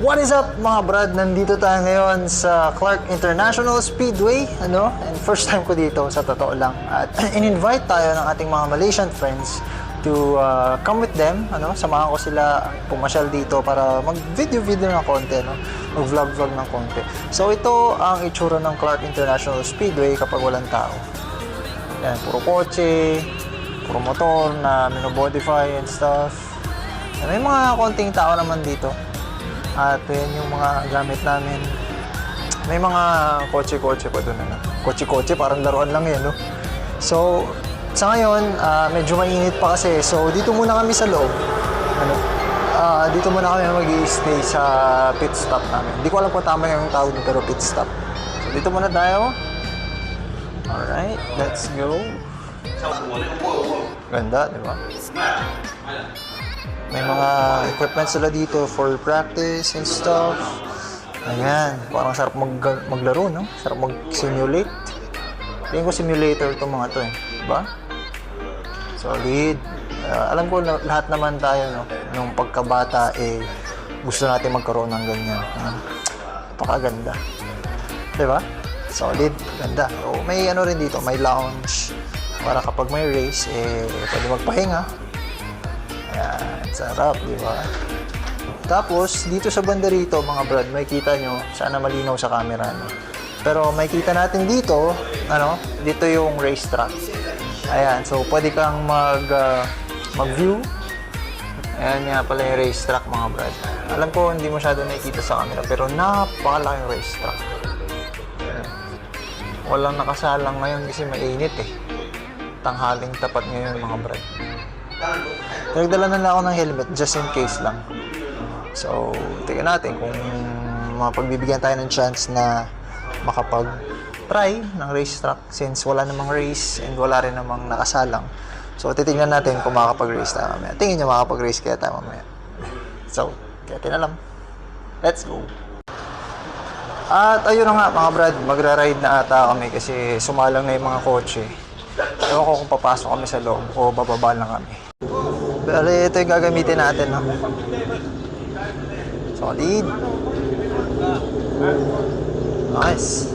What is up mga brad? Nandito tayo ngayon sa Clark International Speedway, and first time ko dito sa totoo lang. At in-invite tayo ng ating mga Malaysian friends to come with them, samahan ko sila pumasyal dito para mag-video ng konti, mag-vlog ng konti. So ito ang itsura ng Clark International Speedway kapag walang tao. Yan, puro kotse, puro motor na minobodify and stuff. May mga konting tao naman dito. At yun yung mga gamit namin. May mga kotse-kotse pa doon. Kotse-kotse, parang laruan lang yan, no? So, sa ngayon, medyo mainit pa kasi. So, dito muna kami sa loob. Dito muna kami mag-i-stay sa pit stop namin. Hindi ko alam kung tama yung tawag nito, pero pit stop. So, dito muna tayo. Alright, let's go. Ganda, di ba? May mga equipment sila dito for practice and stuff. Ayan, parang sarap maglaro, no? Sarap mag-simulate. Tingin ko simulator itong mga to, diba? Solid. Alam ko lahat naman tayo, no? Nung pagkabata, gusto natin magkaroon ng ganyan. Napakaganda. Diba? Solid. Ganda. So, may rin dito, may lounge. Para kapag may race, pwede magpahinga. Ayan, sarap, di ba? Tapos, dito sa banda rito, mga brad, may kita nyo, sana malinaw sa camera, no? Pero may kita natin dito, dito yung racetrack. Ayan, so pwede kang mag-view. Ayan nga pala yung racetrack, mga brad. Alam ko, hindi masyado nakikita sa camera, pero napakalaking racetrack. Ayan. Walang nakasalang ngayon kasi mainit, Tanghaling tapat ngayon, mga brad. Nagdala na lang ako ng helmet just in case lang. So, tingnan natin kung mapagbibigyan tayo ng chance na makapag-try ng racetrack since wala namang race and wala rin namang nakasalang. So, titingnan natin kung makapag-race tayo mamaya. Tingin nyo makapag-race kaya tayo mamaya. So, kaya tinalam. Let's go! At ayun na nga mga brad, magra-ride na ata kami kasi sumalang na yung mga kotse. Ewan ko kung papasok kami sa loob o bababa lang kami. Pero ito yung gagamitin natin, no? Solid. Nice.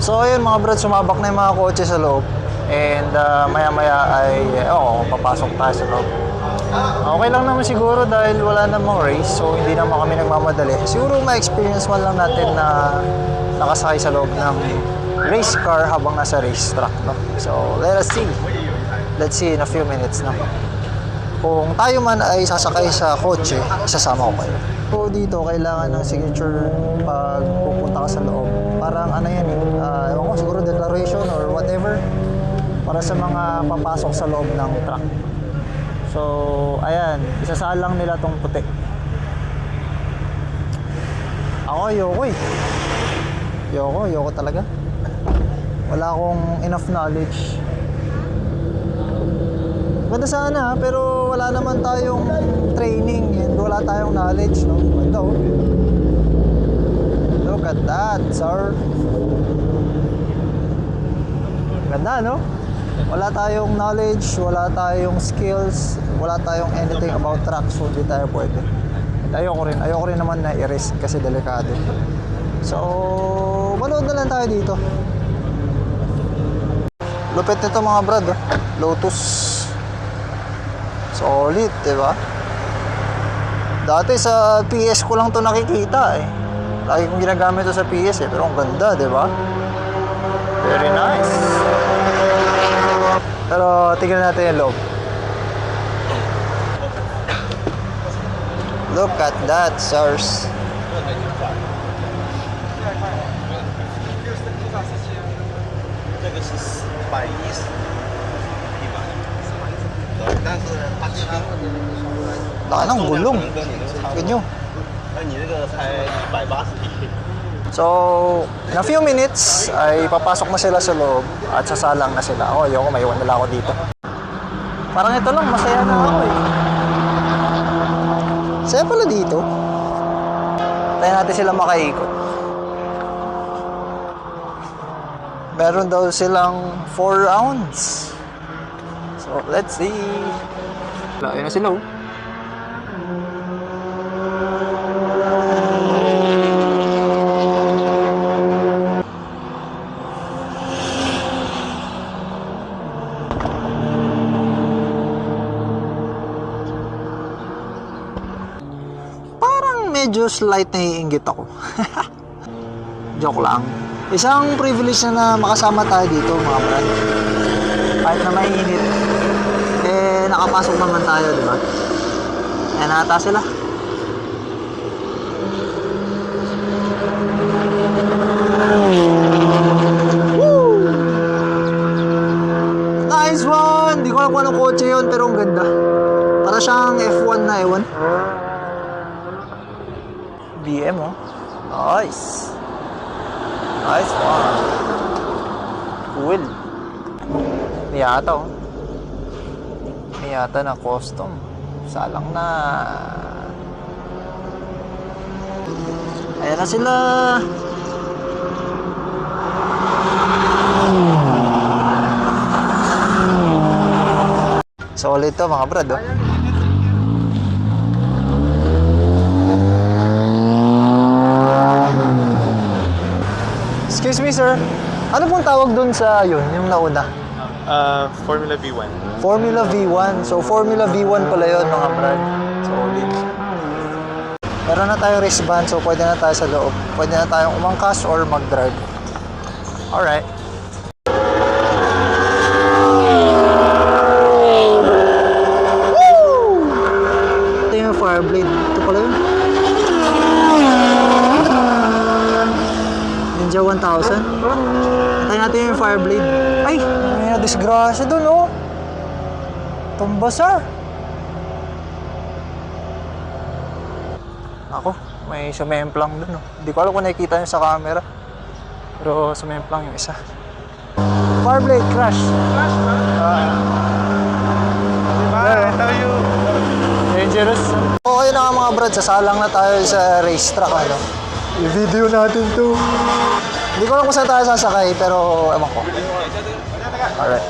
So ayun mga brad, sumabak na yung mga kotse sa loob. And maya-maya ay, papasok tayo sa loob. Okay lang naman siguro dahil wala namang race. So hindi naman kami nagmamadali. Siguro ma-experience man lang natin na nakasakay sa loob ng race car habang nasa race track, no? So let us see. Let's see in a few minutes, no? Kung tayo man ay sasakay sa kotse, isasama ko kayo. So dito, kailangan ng signature pag pupunta ka sa loob. Parang yan ewan ko, siguro declaration or whatever. para sa mga papasok sa loob ng truck. So, ayan, isasalang nila tong puti. Ako, ayoko eh. Ayoko talaga. Wala akong enough knowledge. Ganda sana, pero wala naman tayong training and wala tayong knowledge, no? Ganda, oh. Look at that, sir. Ganda, no? Wala tayong knowledge, wala tayong skills, wala tayong anything about trucks, so hindi tayo pwede. At ayoko rin naman na i-risk kasi delikado. So, manood na lang tayo dito. Lupit nito mga brad, oh. Lotus. Solid, diba? Dati sa PS ko lang to nakikita eh. Lagi kong ginagamit to sa PS eh, pero ang ganda, diba? Very nice. Pero tignan natin yung loob. Look at that, sirs. Laki ng gulong. Ganyo. So, in a few minutes ay papasok na sila sa loob at sasalang na sila. Oh, ayoko, maiwan na lang ako dito. Parang ito lang, masaya na ako eh. Saya pala dito. Tayo natin sila makaikot. Meron daw silang 4 rounds. So, let's see. Ayun na sila oh. Parang medyo slight na iinggit ako. Joke lang. Isang privilege na makasama tayo dito mga brad. Kahit na mainit, eh nakapasok naman tayo, di ba? Ayan na ata sila. Woo! Nice one! Di ko alam kung anong kotse yun, pero ang ganda. Para siyang F1 na ewan. BM oh. Nice. Nice one. Cool. Miyata oh. Miyata na custom. Salang na. Ayan na sila. Solid to mga brad oh. Excuse me sir, ano pong tawag dun sa yun, yung nauna? Formula V1. Formula V1. So Formula V1 pala yun mga brad. Solid. Meron na tayong wristband, so pwede na tayo sa loob. Pwede na tayong umangkas or mag-drive. Alright. Woo! Ito yung Fireblade. Ito pala yun. Ninja 1000. Tayo natin yung Fireblade. Ay! May na-disgrasya dun, oh. Tumbasa. Ako, may sumemplang dun, oh. Hindi ko alam kung nakikita nyo sa camera. Pero sumemplang yung isa. Fireblade, crash. Flash ba? Diba? I tell you. Dangerous. Okay na nga mga brad, sasalang na tayo sa racetrack, ano. I-video natin to. Hindi ko alam kung saan tayo sasakay, pero ewan ko. Alright.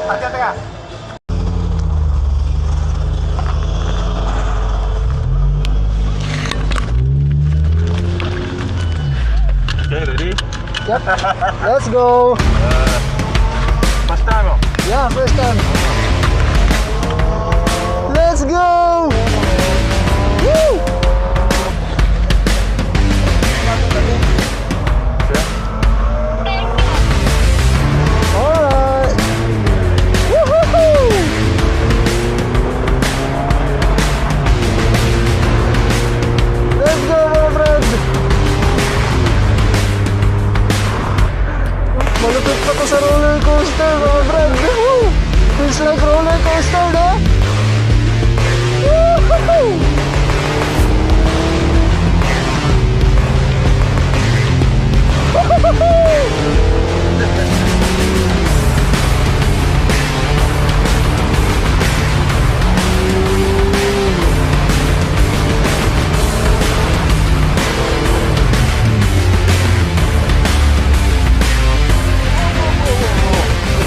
Okay, ready? Yep. Let's go. First time. Yeah, first time. Let's go. Woo! Alright. Woohoo! Let's go, my friend. Malupit pa to sa roller coaster, mga friend. Woohoo! What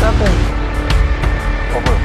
happened? Over.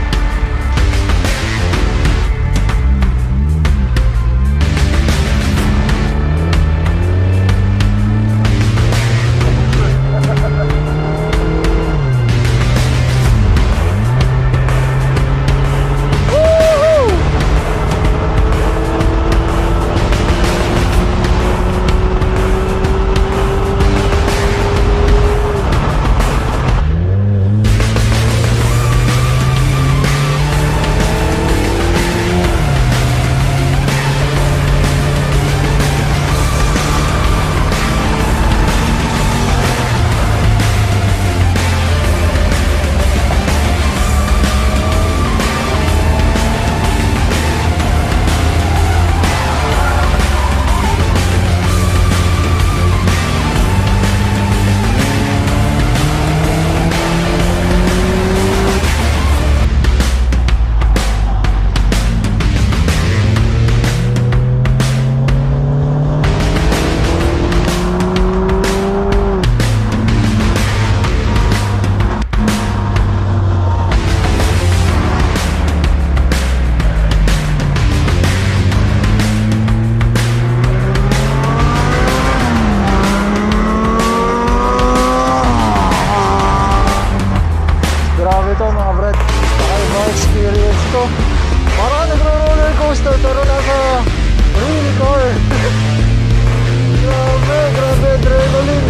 Grabe to mga brad. Kakaiba experience to. Parang nagro-roller coaster pero nasa real car. Grabe adrenaline.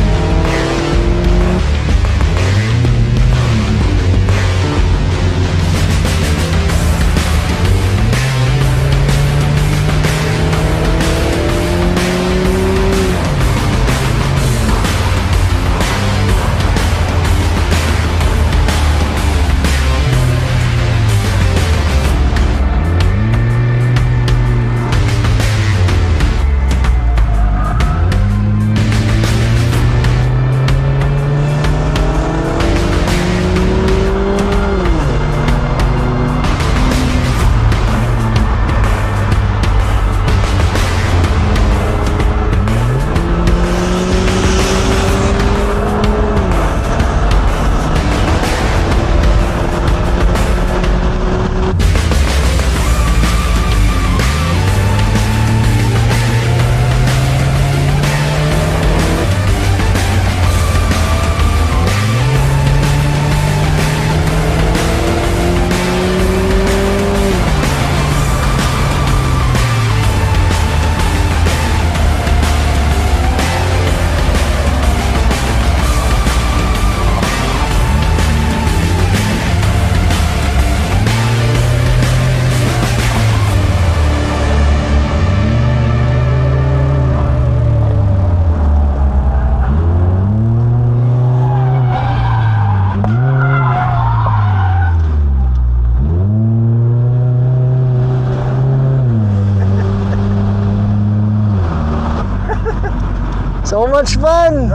So much fun!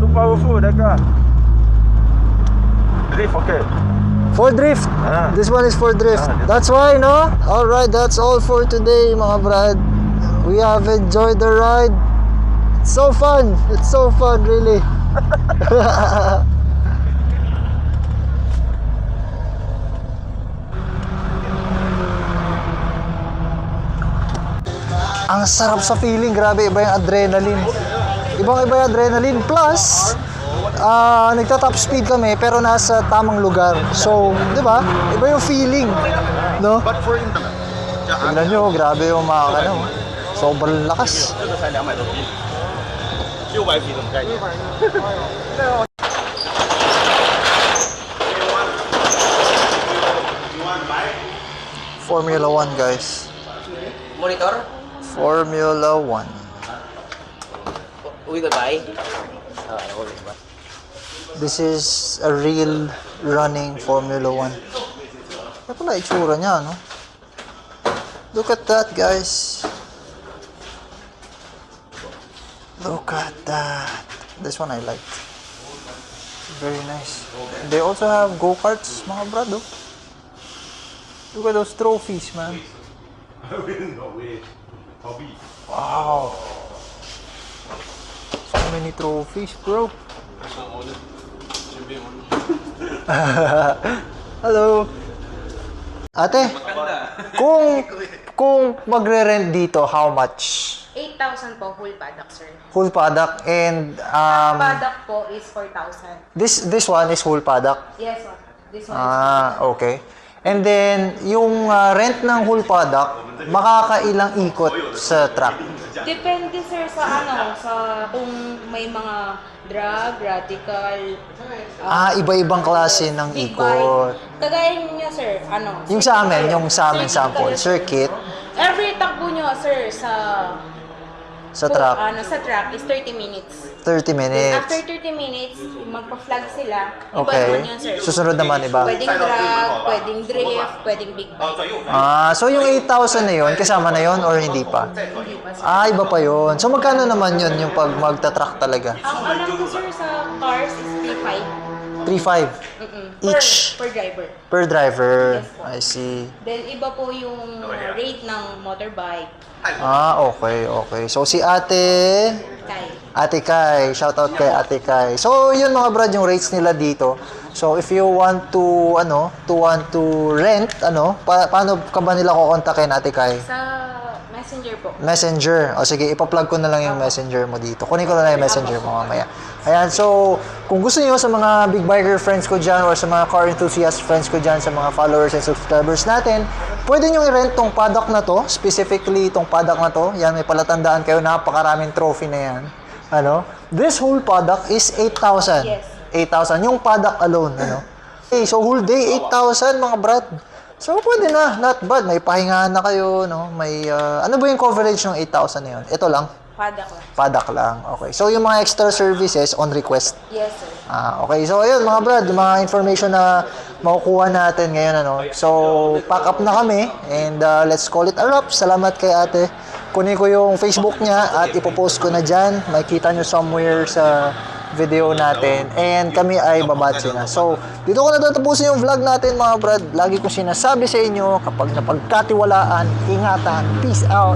Too powerful, that car. Drift, okay. For drift. Ah. This one is for drift. Ah, That's why, no? Alright, that's all for today, mga brad. We have enjoyed the ride. It's so fun. It's so fun, really. Ang sarap sa feeling, grabe, iba yung adrenaline. Ibang-iba yung adrenaline. Plus, nagta-top speed kami pero nasa tamang lugar. So, di ba? Iba yung feeling. No? Tignan nyo, grabe yung makakana. Oh. Sobrang lakas. Formula 1, guys. Monitor? Formula 1. We will buy. This is a real running Formula 1. Kaya pala itsura niya, no? Look at that, guys. Look at that. This one I like. Very nice. They also have go-karts, mga brad, oh. Look at those trophies, man. Wow. So many trophies, bro. Hello. Ate, kung magre-rent dito, how much? 8,000 po, full paddock, sir. Full paddock and Paddock po is 4,000. this one is full paddock. Yes, sir. This one Okay. And then yung rent ng whole paddock, makakailang ikot sa track. depende, sir, sa sa kung may mga drag, radical, Iba-ibang klase ng big ikot. bike. Kagaya niyo, sir, Yung sa amin, yung sa amin sample, circuit kayo, sir. circuit Every takbo niyo, sir, sa track, sa track is 30 minutes. 30 minutes. After 30 minutes, magpa-flag sila. Iba Okay. naman yan, sir. Susunod naman iba. Pwedeng drag, pwedeng drift, pwedeng big bike. So yung 8,000 na yun, kasama na yun or hindi pa? Hindi pa, sir. Iba pa yun. So magkano naman yun yung pag magta-track talaga? Ang alam ko, sir, sa cars is 3,500. 3,500 each Per driver. per driver. Yes po. I see. Then, iba po yung rate ng motorbike. Okay. So si Ate Kay. Kai, shout out kay Ate Kai. So yun mga brad yung rates nila dito. So if you want to rent, paano ka ba nila kukontakin, Ate Kai? Sa messenger po. Messenger. O sige, ipa-plug ko na lang yung messenger mo dito. Kunin ko na lang yung messenger mo mamaya. Ayan, so kung gusto niyo sa mga big biker friends ko dyan or sa mga car enthusiast friends ko dyan, sa mga followers and subscribers natin, pwede nyo i-rent tong paddock na to, specifically tong paddock na to. Yan, may palatandaan kayo, napakaraming trophy na yan. This whole paddock is 8,000. Yes. 8,000. Yung paddock alone, Okay, so whole day, 8,000 mga brad. So, pwede na. Not bad. May pahingahan na kayo, no? May, ano ba yung coverage ng 8,000 na yun? Ito lang? Paddock lang. Paddock lang. Okay. So, yung mga extra services on request. Yes, sir. Okay. So, ayun mga brad, yung mga information na makukuha natin ngayon, So, pack up na kami and let's call it a wrap. Salamat kay ate. Kunin ko yung Facebook niya at ipopost ko na dyan. Makikita nyo somewhere sa video natin. And kami ay babatsi na. So, dito ko na tatapusin yung vlog natin mga brad. Lagi kong sinasabi sa inyo, kapag napagkatiwalaan, ingatan. Peace out!